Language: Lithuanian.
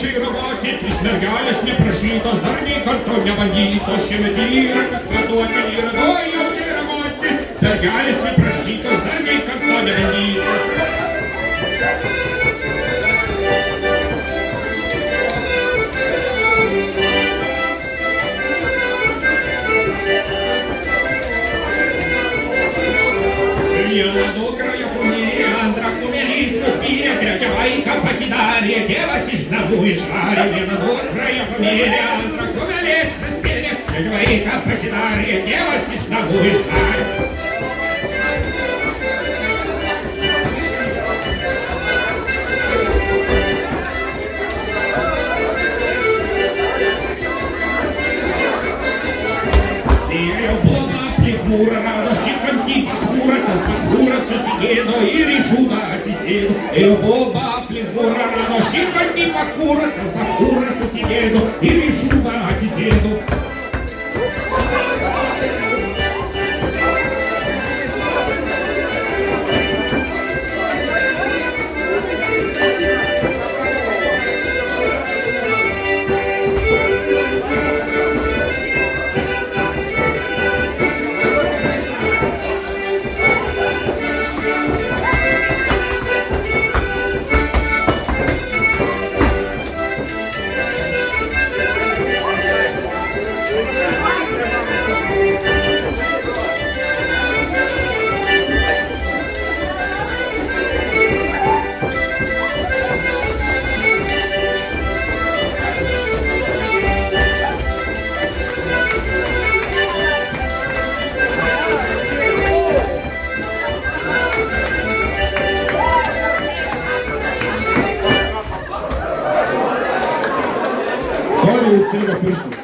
jaučiai roboti, trys mergelės neprašytos, dar nei karto nebandytos, šiemet yra kastratuoti, yra du jaučiai roboti, mergelės neprašytos, dar nei karto nebandytos. Viena dukra jo kumyrė, antra kumelyskas vyrė, trečia vaiką pasidarė, tėvas iš namų išvarė. Viena dukra jo kumyrė, antra kumelyskas vyrė, trečia vaiką pasidarė, tėvas iš namų išvarė. Mūra rado šikantį bachūrą, tas bachūras susigėdo ir į šūdą atsisėdo. Ėjo boba aplink mūrą rado šikantį bachūrą, tas bachūras susigėdo ir į šūdą atsisėdo. Sorry, įstrigo pirštų.